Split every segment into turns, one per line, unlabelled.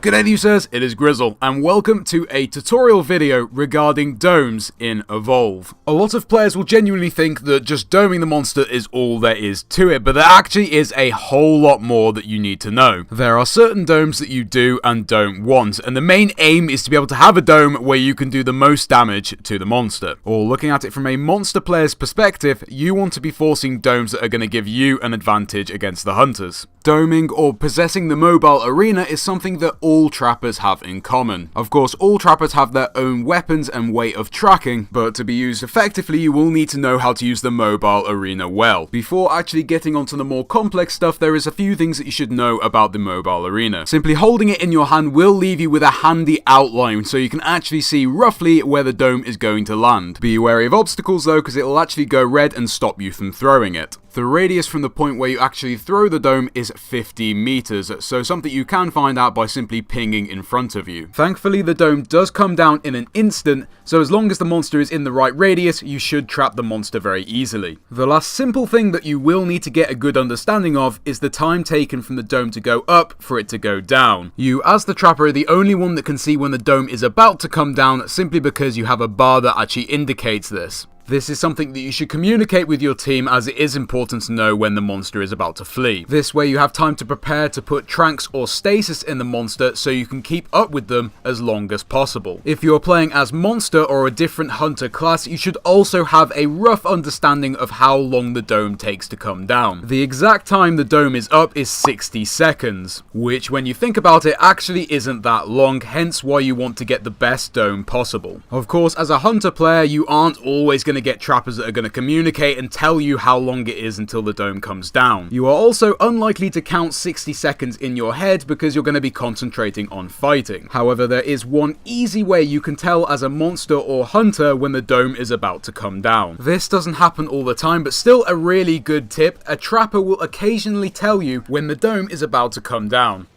G'day to you sirs, it is Grizzle, and welcome to a tutorial video regarding domes in Evolve. A lot of players will genuinely think that just doming the monster is all there is to it, but there actually is a whole lot more that you need to know. There are certain domes that you do and don't want, and the main aim is to be able to have a dome where you can do the most damage to the monster. Or looking at it from a monster player's perspective, you want to be forcing domes that are going to give you an advantage against the hunters. Doming or possessing the mobile arena is something that all trappers have in common. Of course, all trappers have their own weapons and way of tracking, but to be used effectively you will need to know how to use the mobile arena well. Before actually getting onto the more complex stuff, there is a few things that you should know about the mobile arena. Simply holding it in your hand will leave you with a handy outline, so you can actually see roughly where the dome is going to land. Be wary of obstacles though, because it will actually go red and stop you from throwing it. The radius from the point where you actually throw the dome is 50 meters, so something you can find out by simply pinging in front of you. Thankfully, the dome does come down in an instant, so as long as the monster is in the right radius, you should trap the monster very easily. The last simple thing that you will need to get a good understanding of is the time taken from the dome to go up for it to go down. You, as the trapper, are the only one that can see when the dome is about to come down, simply because you have a bar that actually indicates this. This is something that you should communicate with your team, as it is important to know when the monster is about to flee. This way you have time to prepare to put tranks or stasis in the monster so you can keep up with them as long as possible. If you're playing as monster or a different hunter class, you should also have a rough understanding of how long the dome takes to come down. The exact time the dome is up is 60 seconds, which when you think about it actually isn't that long, hence why you want to get the best dome possible. Of course, as a hunter player, you aren't always going to get trappers that are going to communicate and tell you how long it is until the dome comes down. You are also unlikely to count 60 seconds in your head because you're going to be concentrating on fighting. However, there is one easy way you can tell as a monster or hunter when the dome is about to come down. This doesn't happen all the time, but still a really good tip. A trapper will occasionally tell you when the dome is about to come down.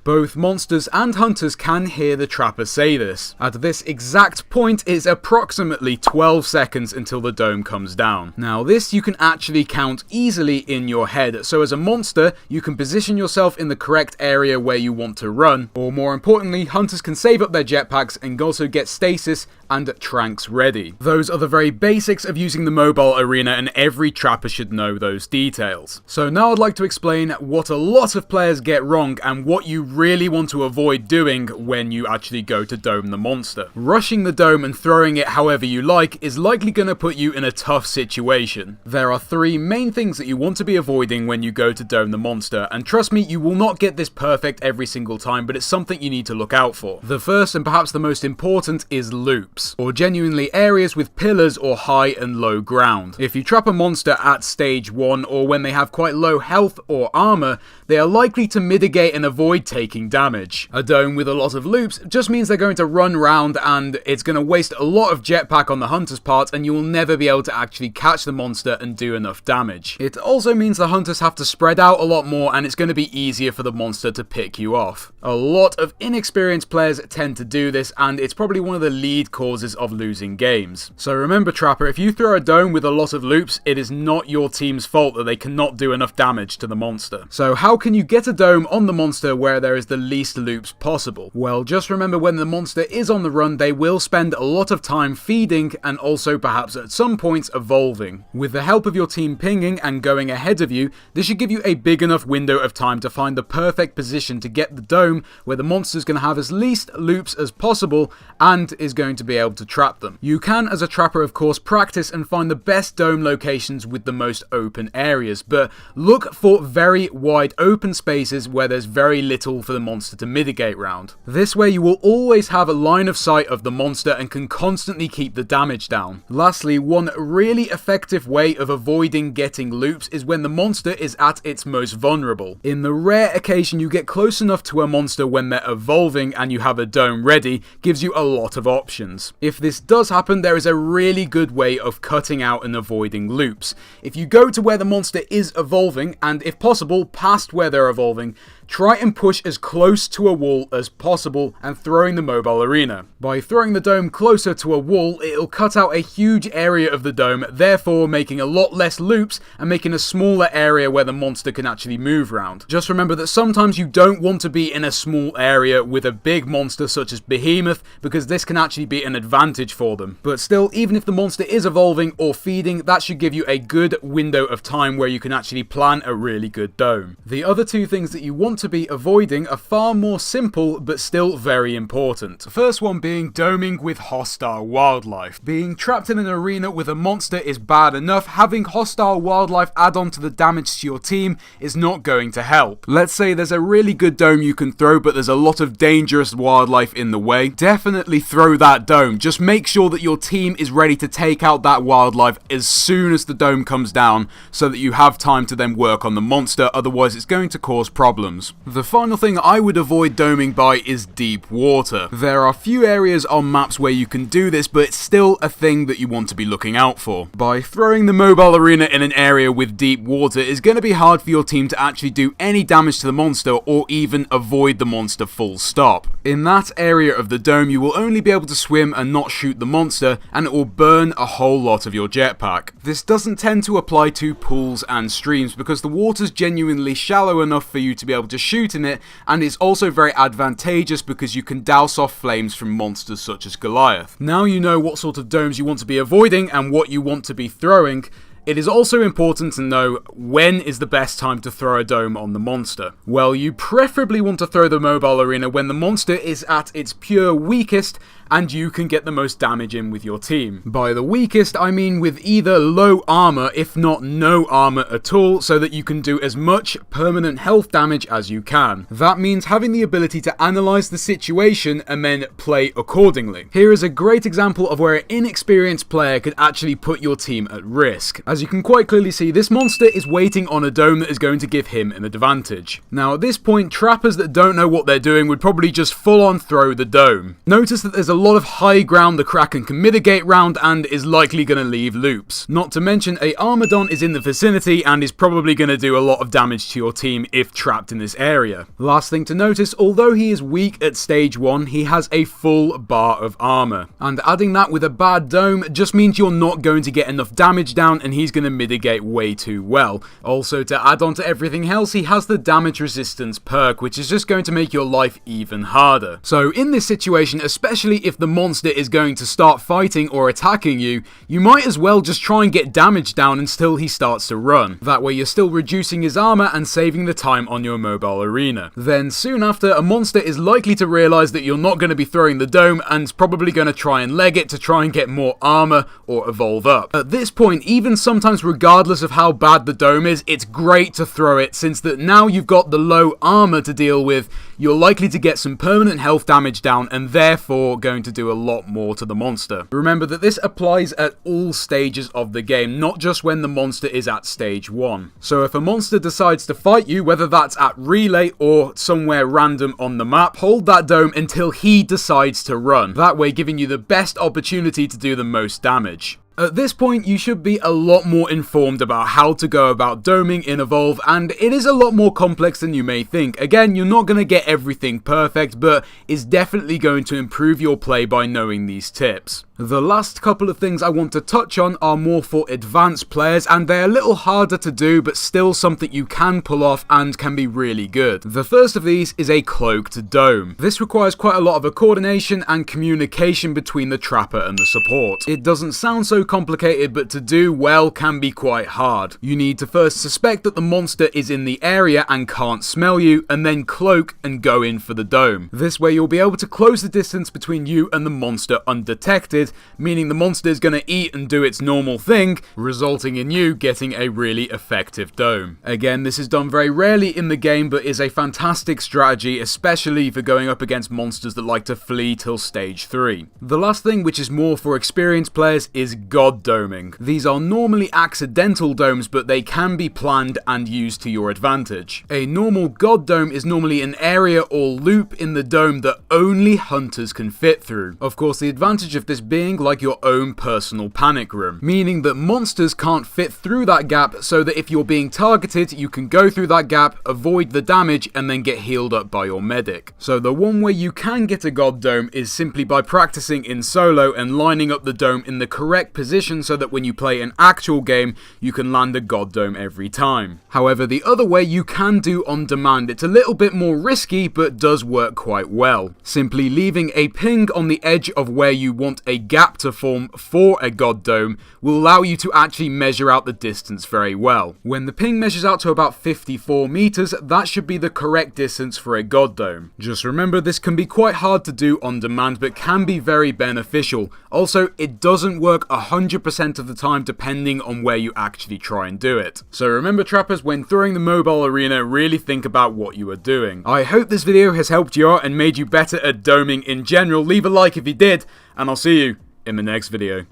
Both monsters and hunters can hear the trapper say this. At this exact point, it is approximately 12 seconds until the dome comes down. Now this you can actually count easily in your head, so as a monster, you can position yourself in the correct area where you want to run, or more importantly, hunters can save up their jetpacks and also get stasis and tranks ready. Those are the very basics of using the mobile arena, and every trapper should know those details. So now I'd like to explain what a lot of players get wrong and what you really want to avoid doing when you actually go to dome the monster. Rushing the dome and throwing it however you like is likely going to put you in a tough situation. There are three main things that you want to be avoiding when you go to dome the monster, and trust me, you will not get this perfect every single time, but it's something you need to look out for. The first and perhaps the most important is loops, or genuinely areas with pillars or high and low ground. If you trap a monster at stage 1 or when they have quite low health or armor, they are likely to mitigate and avoid taking damage. A dome with a lot of loops just means they're going to run round, and it's going to waste a lot of jetpack on the hunter's part, and you will never be able to actually catch the monster and do enough damage. It also means the hunters have to spread out a lot more, and it's going to be easier for the monster to pick you off. A lot of inexperienced players tend to do this, and it's probably one of the lead causes of losing games. So remember, trapper, if you throw a dome with a lot of loops, it is not your team's fault that they cannot do enough damage to the monster. So how can you get a dome on the monster where there is the least loops possible? Well, just remember, when the monster is on the run, they will spend a lot of time feeding and also perhaps at some points evolving. With the help of your team pinging and going ahead of you, this should give you a big enough window of time to find the perfect position to get the dome where the monster is going to have as least loops as possible and is going to be able to trap them. You can, as a trapper, of course, practice and find the best dome locations with the most open areas, but look for very wide open spaces where there's very little for the monster to mitigate round. This way you will always have a line of sight of the monster and can constantly keep the damage down. Lastly, one really effective way of avoiding getting loops is when the monster is at its most vulnerable. In the rare occasion you get close enough to a monster when they're evolving and you have a dome ready, gives you a lot of options. If this does happen, there is a really good way of cutting out and avoiding loops. If you go to where the monster is evolving, and if possible past where they're evolving, try and push as close to a wall as possible and throwing the mobile arena. By throwing the dome closer to a wall, it'll cut out a huge area of the dome, therefore making a lot less loops and making a smaller area where the monster can actually move around. Just remember that sometimes you don't want to be in a small area with a big monster such as Behemoth, because this can actually be an advantage for them. But still, even if the monster is evolving or feeding, that should give you a good window of time where you can actually plan a really good dome. The other two things that you want to be avoiding are far more simple but still very important. The first one being doming with hostile wildlife. Being trapped in an arena with a monster is bad enough, having hostile wildlife add on to the damage to your team is not going to help. Let's say there's a really good dome you can throw, but there's a lot of dangerous wildlife in the way. Definitely throw that dome. Just make sure that your team is ready to take out that wildlife as soon as the dome comes down, so that you have time to then work on the monster, otherwise it's going to cause problems. The final thing I would avoid doming by is deep water. There are few areas on maps where you can do this, but it's still a thing that you want to be looking out for. By throwing the mobile arena in an area with deep water is going to be hard for your team to actually do any damage to the monster or even avoid the monster full stop. In that area of the dome you will only be able to swim and not shoot the monster, and it will burn a whole lot of your jetpack. This doesn't tend to apply to pools and streams because the water's genuinely shallow enough for you to be able to shoot in it, and it's also very advantageous because you can douse off flames from monsters such as Goliath. Now you know what sort of domes you want to be avoiding and what you want to be throwing. It is also important to know when is the best time to throw a dome on the monster. Well, you preferably want to throw the mobile arena when the monster is at its pure weakest and you can get the most damage in with your team. By the weakest, I mean with either low armor, if not no armor at all, so that you can do as much permanent health damage as you can. That means having the ability to analyze the situation and then play accordingly. Here is a great example of where an inexperienced player could actually put your team at risk. As you can quite clearly see, this monster is waiting on a dome that is going to give him an advantage. Now at this point, trappers that don't know what they're doing would probably just full on throw the dome. Notice that there's a lot of high ground the Kraken can mitigate round and is likely going to leave loops. Not to mention a Armadon is in the vicinity and is probably going to do a lot of damage to your team if trapped in this area. Last thing to notice, although he is weak at stage 1, he has a full bar of armor. And adding that with a bad dome just means you're not going to get enough damage down and he's going to mitigate way too well. Also, to add on to everything else, he has the damage resistance perk, which is just going to make your life even harder. So in this situation, especially if the monster is going to start fighting or attacking you, you might as well just try and get damage down until he starts to run. That way you're still reducing his armor and saving the time on your mobile arena. Then soon after, a monster is likely to realize that you're not going to be throwing the dome and is probably going to try and leg it to try and get more armor or evolve up. At this point, even sometimes regardless of how bad the dome is, it's great to throw it, since that now you've got the low armor to deal with, you're likely to get some permanent health damage down and therefore going to do a lot more to the monster. Remember that this applies at all stages of the game, not just when the monster is at stage 1. So if a monster decides to fight you, whether that's at relay or somewhere random on the map, hold that dome until he decides to run. That way giving you the best opportunity to do the most damage. At this point, you should be a lot more informed about how to go about doming in Evolve, and it is a lot more complex than you may think. Again, you're not going to get everything perfect, but it's definitely going to improve your play by knowing these tips. The last couple of things I want to touch on are more for advanced players, and they're a little harder to do, but still something you can pull off and can be really good. The first of these is a cloaked dome. This requires quite a lot of coordination and communication between the trapper and the support. It doesn't sound so complicated, but to do well can be quite hard. You need to first suspect that the monster is in the area and can't smell you, and then cloak and go in for the dome. This way you'll be able to close the distance between you and the monster undetected, meaning the monster is going to eat and do its normal thing, resulting in you getting a really effective dome. Again, this is done very rarely in the game, but is a fantastic strategy, especially for going up against monsters that like to flee till stage 3. The last thing, which is more for experienced players, is god doming. These are normally accidental domes, but they can be planned and used to your advantage. A normal god dome is normally an area or loop in the dome that only hunters can fit through. Of course, the advantage of this being like your own personal panic room, meaning that monsters can't fit through that gap, so that if you're being targeted, you can go through that gap, avoid the damage, and then get healed up by your medic. So the one way you can get a god dome is simply by practicing in solo and lining up the dome in the correct position so that when you play an actual game, you can land a god dome every time. However, the other way you can do on demand. It's a little bit more risky, but does work quite well. Simply leaving a ping on the edge of where you want a gap to form for a god dome will allow you to actually measure out the distance very well. When the ping measures out to about 54 meters, that should be the correct distance for a god dome. Just remember, this can be quite hard to do on demand, but can be very beneficial. Also, it doesn't work 100% of the time depending on where you actually try and do it. So remember, trappers, when throwing the mobile arena, really think about what you are doing. I hope this video has helped you out and made you better at doming in general. Leave a like if you did, and I'll see you in the next video.